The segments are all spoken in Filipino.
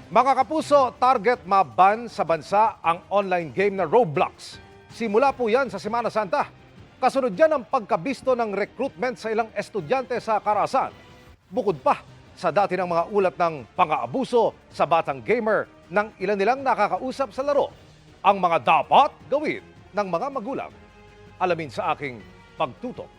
Mga kapuso, target maban sa bansa ang online game na Roblox. Simula po yan sa Semana Santa. Kasunod yan ang pagkabisto ng recruitment sa ilang estudyante sa Karasan. Bukod pa sa dati ng mga ulat ng pang-aabuso sa batang gamer ng ilan nilang nakakausap sa laro. Ang mga dapat gawin ng mga magulang. Alamin sa aking pagtutok.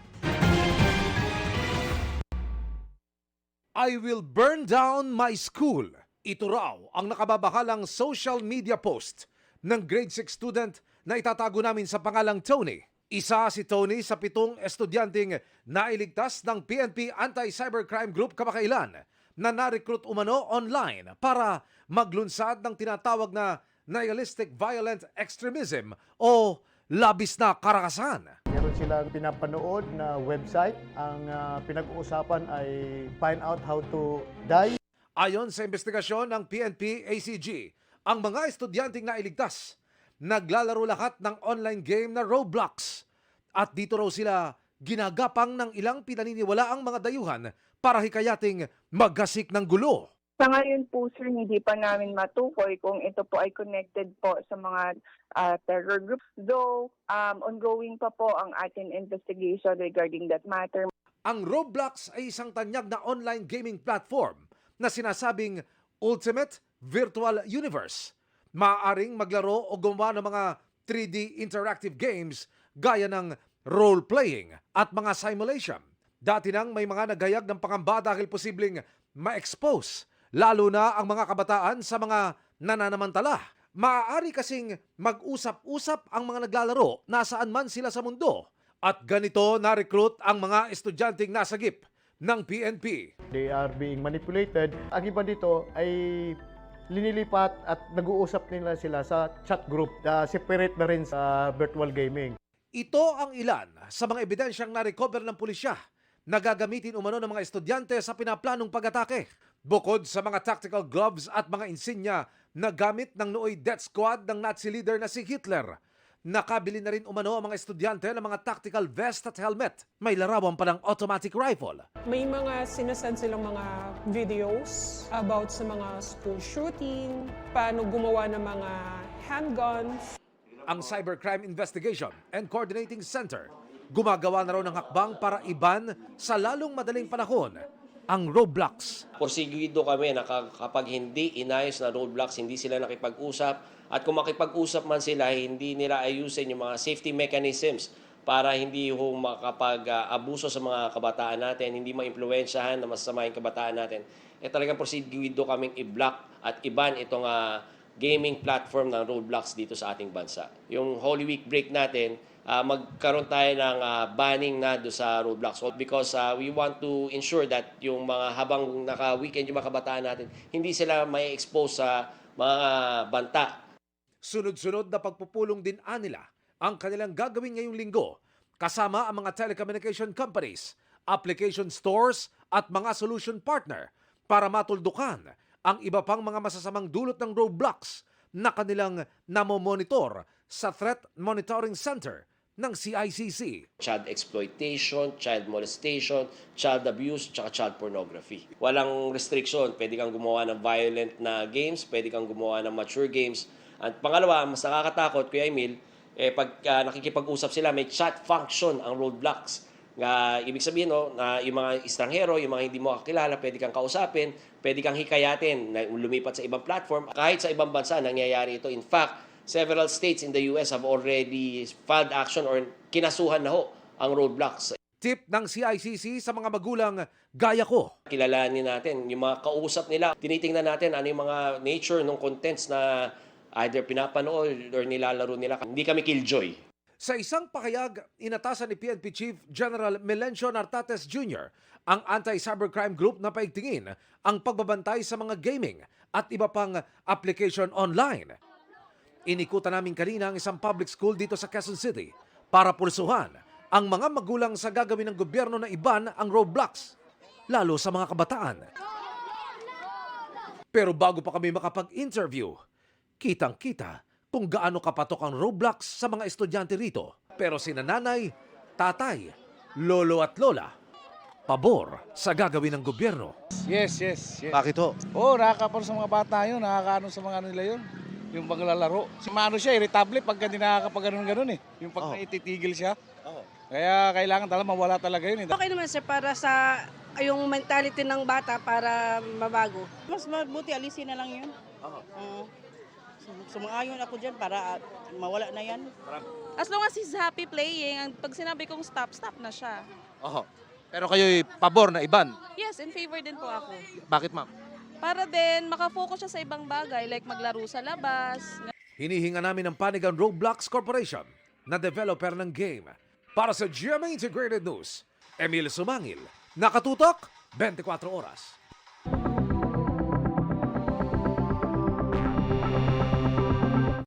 I will burn down my school. Ito raw ang nakababakalang social media post ng grade 6 student na itatago namin sa pangalang Tony. Isa si Tony sa 7 estudyanteng nailigtas ng PNP Anti-Cybercrime Group kamakailan na na-recruit umano online para maglunsad ng tinatawag na nihilistic violent extremism o labis na karakasan. Meron silang pinapanood na website. Ang pinag-uusapan ay find out how to die. Ayon sa investigasyon ng PNP ACG, ang mga estudyanteng nailigtas, naglalaro lahat ng online game na Roblox. At dito raw sila ginagapang ng ilang pinaniniwalaang mga dayuhan para hikayating maggasik ng gulo. Sa ngayon po, sir, hindi pa namin matukoy kung ito po ay connected po sa mga terror groups. Though, ongoing pa po ang ating investigation regarding that matter. Ang Roblox ay isang tanyag na online gaming platform na sinasabing Ultimate Virtual Universe. Maaaring maglaro o gumawa ng mga 3D interactive games gaya ng role-playing at mga simulation. Dati nang may mga naghayag ng pangamba dahil posibleng ma-expose, lalo na ang mga kabataan sa mga nananamantala. Maaari kasing mag-usap-usap ang mga naglalaro nasaan man sila sa mundo. At ganito na-recruit ang mga estudyanteng nasagip ng PNP. They are being manipulated. Ang iba dito ay linilipat at nag-uusap nila sila sa chat group na separate na rin sa virtual gaming. Ito ang ilan sa mga ebidensyang na-recover ng pulisya na gagamitin umano ng mga estudyante sa pinaplanong pag-atake. Bukod sa mga tactical gloves at mga insignia na gamit ng nooy death squad ng Nazi leader na si Hitler, nakabili na rin umano ang mga estudyante ng mga tactical vest at helmet. May larawan pa ng automatic rifle. May mga sinasend silang mga videos about sa mga school shooting, paano gumawa ng mga handguns. Ang Cybercrime Investigation and Coordinating Center gumagawa na raw ng hakbang para iban sa lalong madaling panahon ang Roblox. Porsigido kami na kapag hindi inayos na Roblox, hindi sila nakipag-usap. At kung makipag-usap man sila, hindi nila ayusin yung mga safety mechanisms para hindi makapag-abuso sa mga kabataan natin, hindi ma-impluwensyahan na masama yung kabataan natin. Talagang porsigido kaming i-block at iban itong gaming platform ng Roblox dito sa ating bansa. Yung Holy Week break natin, magkaroon tayo ng banning na do sa Roblox because we want to ensure that yung mga habang naka-weekend yung mga kabataan natin, hindi sila may expose sa mga banta. Sunod-sunod na pagpupulong din nila ang kanilang gagawin ngayong linggo kasama ang mga telecommunication companies, application stores at mga solution partner para matuldukan ang iba pang mga masasamang dulot ng Roblox na kanilang namomonitor sa Threat Monitoring Center ng CICC. Child exploitation, child molestation, child abuse, tsaka child pornography. Walang restriction. Pwede kang gumawa ng violent na games, pwede kang gumawa ng mature games. At pangalawa, mas nakakatakot, Kuya Emil, pag nakikipag-usap sila, may chat function ang Roblox. Ibig sabihin, na yung mga estranghero, yung mga hindi mo kakilala, pwede kang kausapin, pwede kang hikayatin na lumipat sa ibang platform. Kahit sa ibang bansa, nangyayari ito. In fact, several states in the US have already filed action or kinasuhan na ho ang Roblox. Tip ng CICC sa mga magulang gaya ko. Kilalanin natin yung mga kausap nila. Tinitingnan natin ano yung mga nature ng contents na either pinapanood or nilalaro nila. Hindi kami killjoy. Sa isang pakayag, inatasan ni PNP Chief General Melencio Nartates Jr. ang Anti-Cybercrime Group na paigtingin ang pagbabantay sa mga gaming at iba pang application online. Inikutan namin kanina ang isang public school dito sa Quezon City para pulsuhan ang mga magulang sa gagawin ng gobyerno na iban ang Roblox, lalo sa mga kabataan. Pero bago pa kami makapag-interview, kitang-kita kung gaano kapatok ang Roblox sa mga estudyante rito. Pero sina nanay, tatay, lolo at lola, pabor sa gagawin ng gobyerno. Yes. Bakit ho? Oo, nakakapano sa mga bata yun, nakakaano sa mga nila yun. Yung paglalaro. Si Mano siya, irritable pagka hindi nakakapag-ganon-ganon eh. Yung pag naititigil siya. Kaya kailangan talaga mawala talaga yun eh. Okay naman sir para sa yung mentality ng bata para mabago. Mas mabuti alisin na lang yun. Sumang-ayon ako dyan para mawala na yan. As long as he's happy playing, pag sinabi kong stop, stop na siya. Pero kayo'y pabor na iban. Yes, in favor din po ako. Bakit ma'am? Para din makafocus siya sa ibang bagay like maglaro sa labas. Hinihinga namin ng panig ang Roblox Corporation na developer ng game. Para sa GMA Integrated News, Emil Sumangil, nakatutok 24 oras.